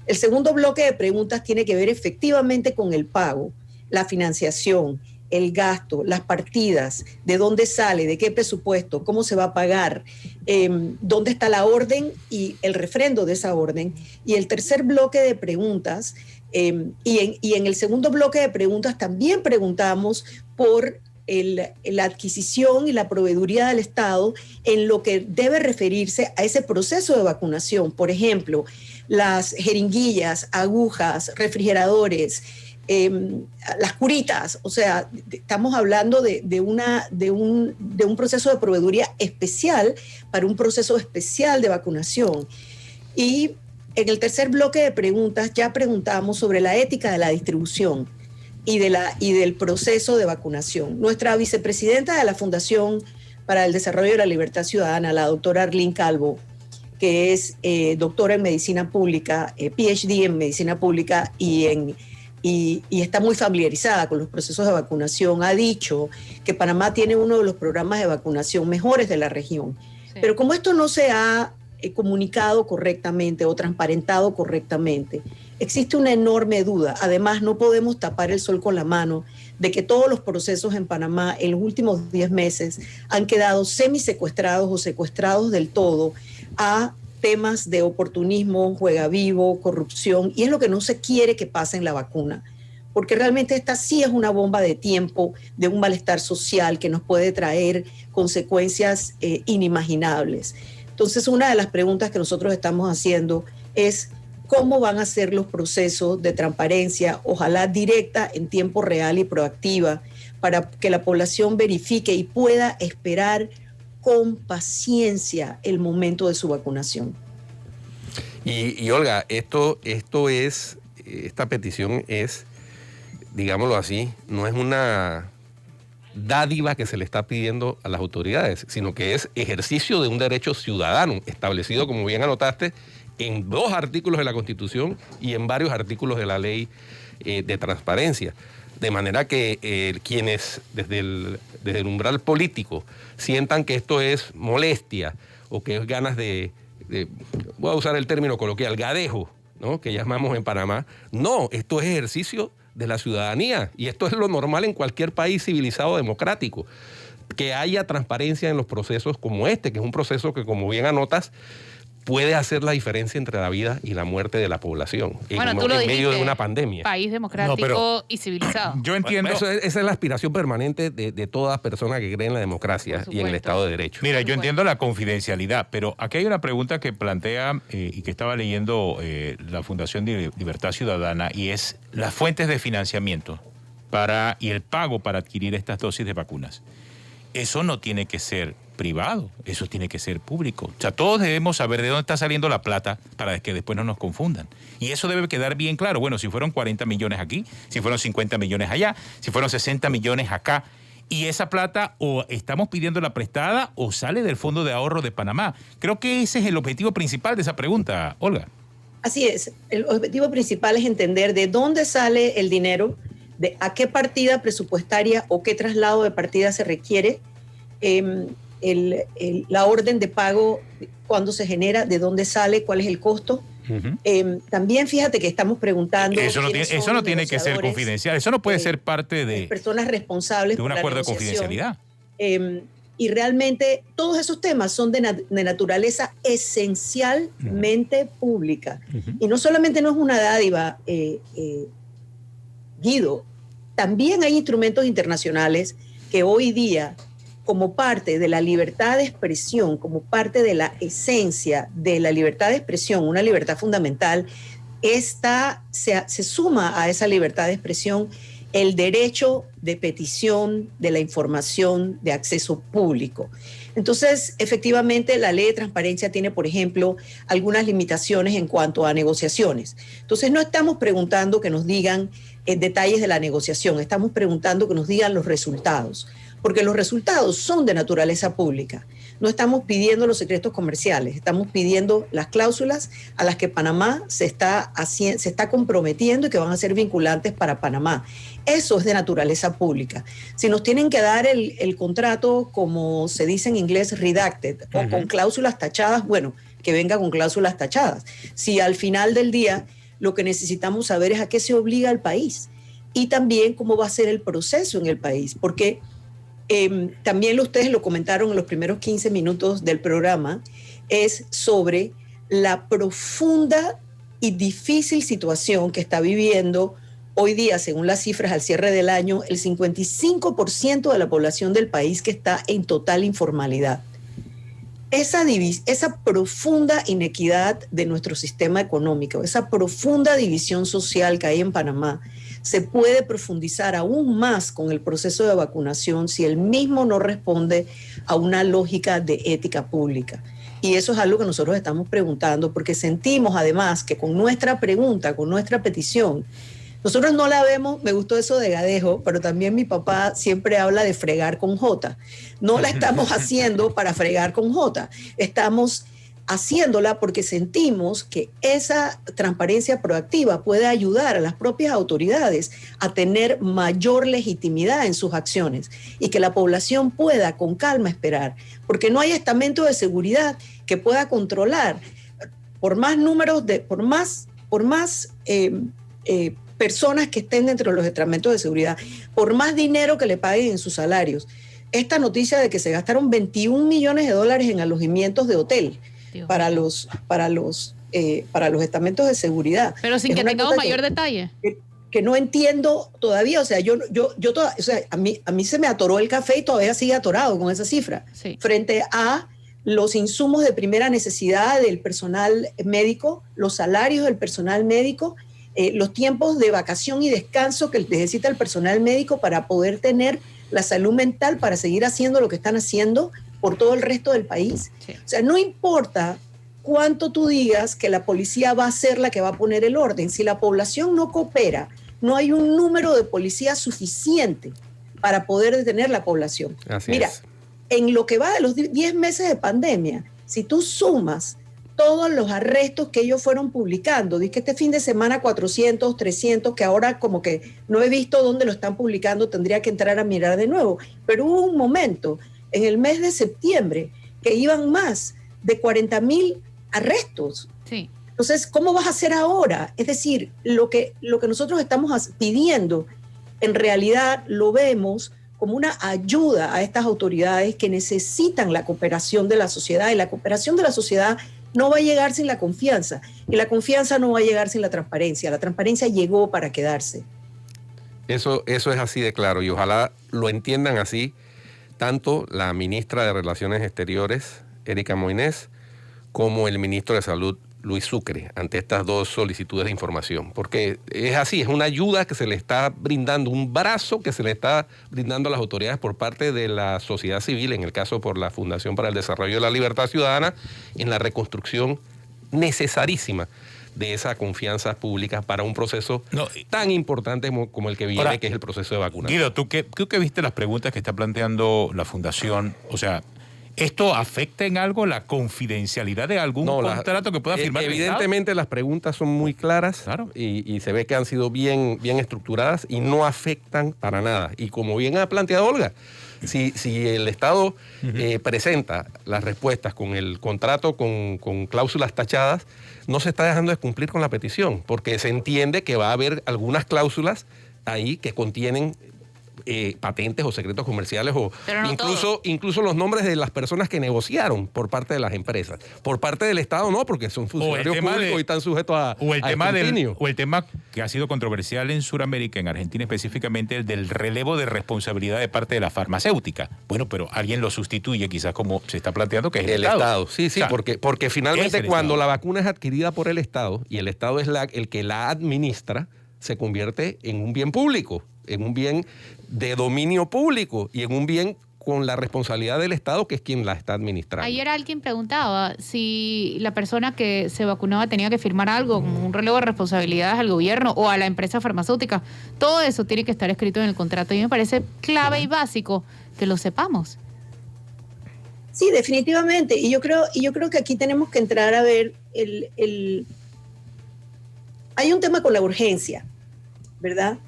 El segundo bloque de preguntas tiene que ver efectivamente con el pago, la financiación, el gasto, las partidas, de dónde sale, de qué presupuesto, cómo se va a pagar, dónde está la orden y el refrendo de esa orden. Y el tercer bloque de preguntas, y en el segundo bloque de preguntas también preguntamos por la adquisición y la proveeduría del Estado en lo que debe referirse a ese proceso de vacunación. Por ejemplo, las jeringuillas, agujas, refrigeradores, las curitas, o sea, estamos hablando de un proceso de proveeduría especial para un proceso especial de vacunación. Y en el tercer bloque de preguntas ya preguntamos sobre la ética de la distribución y del proceso de vacunación. Nuestra vicepresidenta de la Fundación para el Desarrollo de la Libertad Ciudadana, la doctora Arlene Calvo, que es doctora en medicina pública, PhD en medicina pública y está muy familiarizada con los procesos de vacunación, ha dicho que Panamá tiene uno de los programas de vacunación mejores de la región. Sí. Pero como esto no se ha comunicado correctamente o transparentado correctamente, existe una enorme duda. Además, no podemos tapar el sol con la mano de que todos los procesos en Panamá en los últimos 10 meses han quedado semisecuestrados o secuestrados del todo a temas de oportunismo, juega vivo, corrupción, y es lo que no se quiere que pase en la vacuna, porque realmente esta sí es una bomba de tiempo, de un malestar social que nos puede traer consecuencias inimaginables. Entonces, una de las preguntas que nosotros estamos haciendo es cómo van a ser los procesos de transparencia, ojalá directa, en tiempo real y proactiva, para que la población verifique y pueda esperar con paciencia el momento de su vacunación. Y Olga, esta petición es, digámoslo así, no es una dádiva que se le está pidiendo a las autoridades, sino que es ejercicio de un derecho ciudadano establecido, como bien anotaste, en 2 artículos de la Constitución y en varios artículos de la ley de transparencia. De manera que quienes desde el umbral político sientan que esto es molestia o que es ganas voy a usar el término coloquial, gadejo, ¿no?, que llamamos en Panamá, no, esto es ejercicio de la ciudadanía y esto es lo normal en cualquier país civilizado democrático, que haya transparencia en los procesos como este, que es un proceso que, como bien anotas, puede hacer la diferencia entre la vida y la muerte de la población en medio de una pandemia. País democrático y civilizado. Yo entiendo. Esa es la aspiración permanente de toda persona que cree en la democracia y en el Estado de Derecho. Mira, yo entiendo la confidencialidad, pero aquí hay una pregunta que plantea y que estaba leyendo la Fundación de Libertad Ciudadana, y es las fuentes de financiamiento y el pago para adquirir estas dosis de vacunas. Eso no tiene que ser privado, eso tiene que ser público. O sea, todos debemos saber de dónde está saliendo la plata para que después no nos confundan. Y eso debe quedar bien claro. Bueno, si fueron 40 millones aquí, si fueron 50 millones allá, si fueron 60 millones acá, y esa plata o estamos pidiéndola prestada o sale del Fondo de Ahorro de Panamá. Creo que ese es el objetivo principal de esa pregunta, Olga. Así es, el objetivo principal es entender de dónde sale el dinero, de a qué partida presupuestaria o qué traslado de partida se requiere, la orden de pago, cuándo se genera, de dónde sale, cuál es el costo. También fíjate que estamos preguntando... Eso no tiene que ser confidencial, eso no puede ser parte de personas responsables de un acuerdo de confidencialidad. Y realmente todos esos temas son de naturaleza esencialmente pública. Y no solamente no es una dádiva, Guido, también hay instrumentos internacionales que hoy día, como parte de la libertad de expresión, como parte de la esencia de la libertad de expresión, una libertad fundamental, se suma a esa libertad de expresión el derecho de petición de la información de acceso público. Entonces, efectivamente, la ley de transparencia tiene, por ejemplo, algunas limitaciones en cuanto a negociaciones. Entonces, no estamos preguntando que nos digan detalles de la negociación, estamos preguntando que nos digan los resultados, porque los resultados son de naturaleza pública. No estamos pidiendo los secretos comerciales, estamos pidiendo las cláusulas a las que Panamá se está comprometiendo y que van a ser vinculantes para Panamá. Eso es de naturaleza pública. Si nos tienen que dar el contrato, como se dice en inglés, redacted, o con cláusulas tachadas, bueno, que venga con cláusulas tachadas. Si al final del día lo que necesitamos saber es a qué se obliga el país y también cómo va a ser el proceso en el país, porque también ustedes lo comentaron en los primeros 15 minutos del programa, es sobre la profunda y difícil situación que está viviendo hoy día, según las cifras al cierre del año, el 55% de la población del país que está en total informalidad. Esa profunda inequidad de nuestro sistema económico, esa profunda división social que hay en Panamá, se puede profundizar aún más con el proceso de vacunación si el mismo no responde a una lógica de ética pública. Y eso es algo que nosotros estamos preguntando, porque sentimos además que con nuestra pregunta, con nuestra petición, nosotros no la vemos, me gustó eso de Gadejo, pero también mi papá siempre habla de fregar con J. No la estamos haciendo para fregar con J, estamos haciéndola porque sentimos que esa transparencia proactiva puede ayudar a las propias autoridades a tener mayor legitimidad en sus acciones y que la población pueda con calma esperar, porque no hay estamento de seguridad que pueda controlar por más números por más personas que estén dentro de los estamentos de seguridad, por más dinero que le paguen en sus salarios. Esta noticia de que se gastaron $21 millones en alojamientos de hotel para los estamentos de seguridad. Pero sin que tengamos mayor detalle. Que no entiendo todavía, o sea, a mí se me atoró el café y todavía sigue atorado con esa cifra. Sí. Frente a los insumos de primera necesidad del personal médico, los salarios del personal médico, los tiempos de vacación y descanso que necesita el personal médico para poder tener la salud mental para seguir haciendo lo que están haciendo por todo el resto del país. Sí. O sea, no importa cuánto tú digas que la policía va a ser la que va a poner el orden. Si la población no coopera, no hay un número de policías suficiente para poder detener la población. Mira, en lo que va de los 10 meses de pandemia, si tú sumas todos los arrestos que ellos fueron publicando, dice que este fin de semana 400, 300, que ahora como que no he visto dónde lo están publicando, tendría que entrar a mirar de nuevo, pero hubo un momento en el mes de septiembre que iban más de 40,000 arrestos. Sí. Entonces, ¿cómo vas a hacer ahora? Es decir, lo que nosotros estamos pidiendo, en realidad lo vemos como una ayuda a estas autoridades que necesitan la cooperación de la sociedad, y la cooperación de la sociedad no va a llegar sin la confianza, y la confianza no va a llegar sin la transparencia. La transparencia llegó para quedarse. Eso es así de claro, y ojalá lo entiendan así tanto la ministra de Relaciones Exteriores, Erika Moines, como el ministro de Salud, Luis Sucre, ante estas dos solicitudes de información. Porque es así, es una ayuda que se le está brindando, un brazo que se le está brindando a las autoridades por parte de la sociedad civil, en el caso por la Fundación para el Desarrollo de la Libertad Ciudadana, en la reconstrucción necesarísima de esa confianza pública para un proceso tan importante como el que viene, ahora, que es el proceso de vacunación. Guido, tú que viste las preguntas que está planteando la Fundación, o sea, ¿esto afecta en algo la confidencialidad de algún contrato que pueda firmar? Evidentemente las preguntas son muy claras, claro, y se ve que han sido bien estructuradas y no afectan para nada. Y como bien ha planteado Olga, si el Estado presenta las respuestas con el contrato con cláusulas tachadas, no se está dejando de cumplir con la petición, porque se entiende que va a haber algunas cláusulas ahí que contienen patentes o secretos comerciales o incluso los nombres de las personas que negociaron por parte de las empresas. Por parte del Estado no, porque son funcionarios públicos y están sujetos a escrutinio. O el tema que ha sido controversial en Sudamérica, en Argentina específicamente, el del relevo de responsabilidad de parte de la farmacéutica. Bueno, pero alguien lo sustituye, quizás como se está planteando, que es el Estado. Sí, o sea, porque finalmente cuando la vacuna es adquirida por el Estado y el Estado es el que la administra, se convierte en un bien público, en un bien de dominio público y en un bien con la responsabilidad del Estado, que es quien la está administrando. Ayer alguien preguntaba si la persona que se vacunaba tenía que firmar algo, como un relevo de responsabilidades al gobierno o a la empresa farmacéutica. Todo eso tiene que estar escrito en el contrato y me parece clave y básico que lo sepamos. Sí, definitivamente. Y yo creo que aquí tenemos que entrar a ver hay un tema con la urgencia, ¿verdad?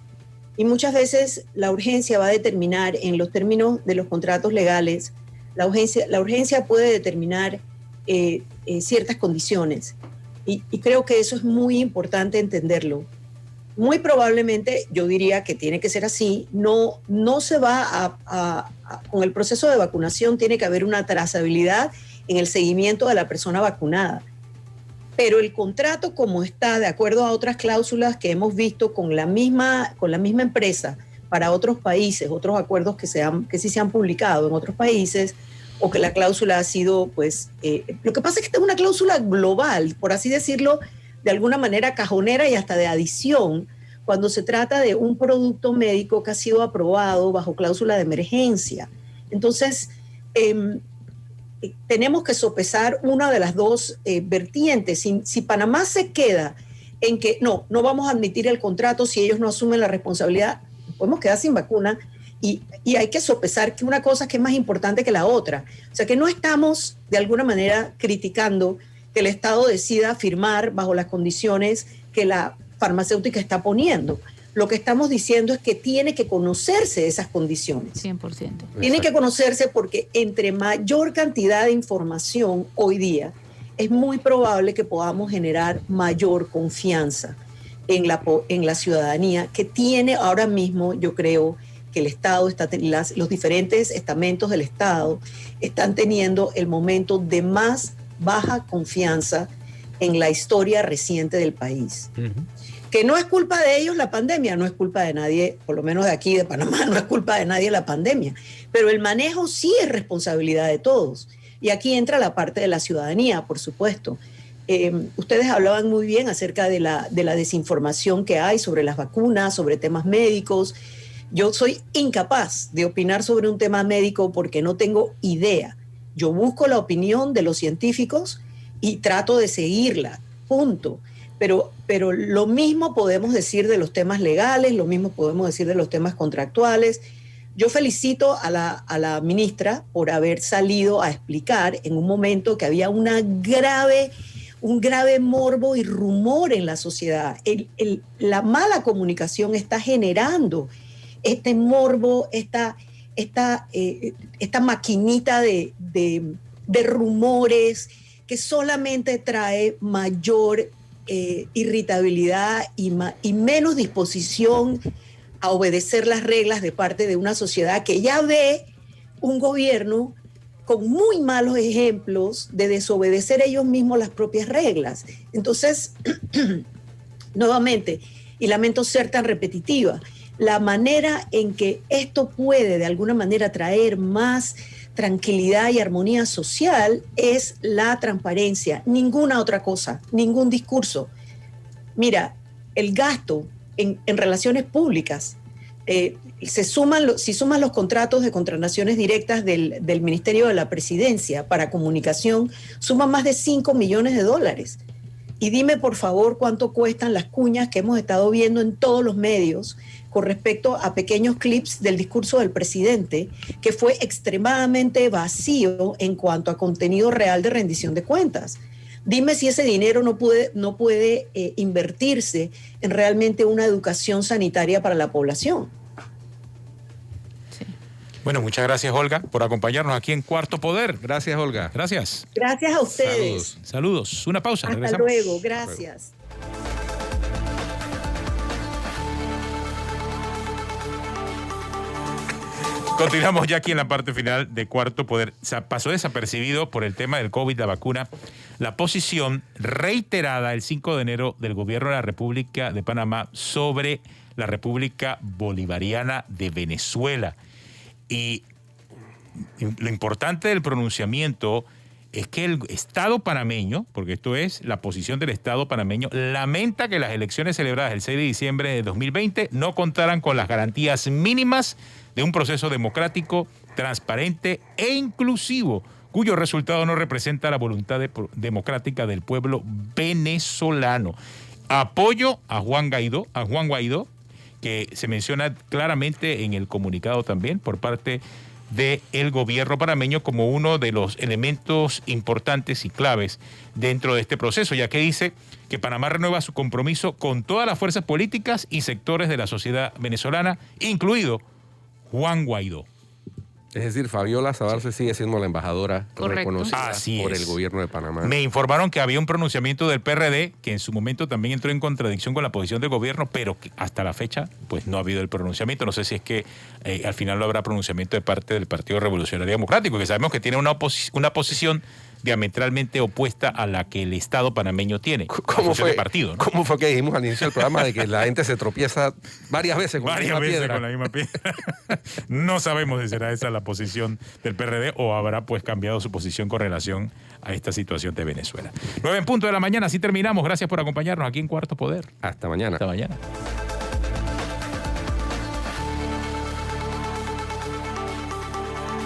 Y muchas veces la urgencia va a determinar, en los términos de los contratos legales, la urgencia puede determinar ciertas condiciones. Y creo que eso es muy importante entenderlo. Muy probablemente, yo diría que tiene que ser así, no se va con el proceso de vacunación tiene que haber una trazabilidad en el seguimiento de la persona vacunada. Pero el contrato como está, de acuerdo a otras cláusulas que hemos visto con la misma empresa para otros países, otros acuerdos que sí se han publicado en otros países, o que la cláusula ha sido, pues, lo que pasa es que esta es una cláusula global, por así decirlo, de alguna manera cajonera y hasta de adición, cuando se trata de un producto médico que ha sido aprobado bajo cláusula de emergencia. Entonces, tenemos que sopesar una de las dos vertientes. Si Panamá se queda en que no vamos a admitir el contrato si ellos no asumen la responsabilidad, podemos quedar sin vacuna y hay que sopesar que una cosa que es más importante que la otra. O sea, que no estamos de alguna manera criticando que el Estado decida firmar bajo las condiciones que la farmacéutica está poniendo. Lo que estamos diciendo es que tiene que conocerse esas condiciones. 100%. Tiene que conocerse porque entre mayor cantidad de información hoy día, es muy probable que podamos generar mayor confianza en la ciudadanía que tiene ahora mismo, yo creo, que el Estado, los diferentes estamentos del Estado están teniendo el momento de más baja confianza en la historia reciente del país. Uh-huh. Que no es culpa de ellos la pandemia, no es culpa de nadie, por lo menos de aquí de Panamá, no es culpa de nadie la pandemia, pero el manejo sí es responsabilidad de todos. Y aquí entra la parte de la ciudadanía, por supuesto. Ustedes hablaban muy bien acerca de la desinformación que hay sobre las vacunas, sobre temas médicos. Yo soy incapaz de opinar sobre un tema médico porque no tengo idea. Yo busco la opinión de los científicos y trato de seguirla, punto. Pero lo mismo podemos decir de los temas legales, lo mismo podemos decir de los temas contractuales. Yo felicito a la ministra por haber salido a explicar en un momento que había un grave morbo y rumor en la sociedad. La mala comunicación está generando este morbo, esta maquinita de rumores que solamente trae mayor irritabilidad y menos disposición a obedecer las reglas de parte de una sociedad que ya ve un gobierno con muy malos ejemplos de desobedecer ellos mismos las propias reglas. Entonces, nuevamente, y lamento ser tan repetitiva, la manera en que esto puede de alguna manera traer más tranquilidad y armonía social es la transparencia, ninguna otra cosa, ningún discurso. Mira, el gasto en relaciones públicas, si suman los contratos de contrataciones directas del Ministerio de la Presidencia para comunicación, suman más de $5 millones. Y dime, por favor, cuánto cuestan las cuñas que hemos estado viendo en todos los medios con respecto a pequeños clips del discurso del presidente, que fue extremadamente vacío en cuanto a contenido real de rendición de cuentas. Dime si ese dinero no puede invertirse en realmente una educación sanitaria para la población. Bueno, muchas gracias, Olga, por acompañarnos aquí en Cuarto Poder. Gracias, Olga. Gracias. Gracias a ustedes. Saludos. Una pausa. Hasta Regresamos. luego. Gracias. Continuamos ya aquí en la parte final de Cuarto Poder. Pasó desapercibido por el tema del COVID, la vacuna, la posición reiterada el 5 de enero del gobierno de la República de Panamá sobre la República Bolivariana de Venezuela. Y lo importante del pronunciamiento es que el Estado panameño, porque esto es la posición del Estado panameño, lamenta que las elecciones celebradas el 6 de diciembre de 2020 no contaran con las garantías mínimas de un proceso democrático, transparente e inclusivo, cuyo resultado no representa la voluntad democrática del pueblo venezolano. Apoyo a Juan Guaidó, que se menciona claramente en el comunicado también por parte del gobierno panameño como uno de los elementos importantes y claves dentro de este proceso, ya que dice que Panamá renueva su compromiso con todas las fuerzas políticas y sectores de la sociedad venezolana, incluido Juan Guaidó. Es decir, Fabiola Sabarce sigue siendo la embajadora reconocida por el gobierno de Panamá. Me informaron que había un pronunciamiento del PRD que en su momento también entró en contradicción con la posición del gobierno, pero que hasta la fecha pues no ha habido el pronunciamiento. No sé si es que al final no habrá pronunciamiento de parte del Partido Revolucionario Democrático, que sabemos que tiene una posición diametralmente opuesta a la que el Estado panameño tiene. ¿Cómo fue, partido, ¿no? ¿Cómo fue que dijimos al inicio del programa de que la gente se tropieza varias veces con la misma piedra? No sabemos si será esa la posición del PRD o habrá pues cambiado su posición con relación a esta situación de Venezuela. 9:00 a.m, así terminamos. Gracias por acompañarnos aquí en Cuarto Poder. Hasta mañana. Hasta mañana.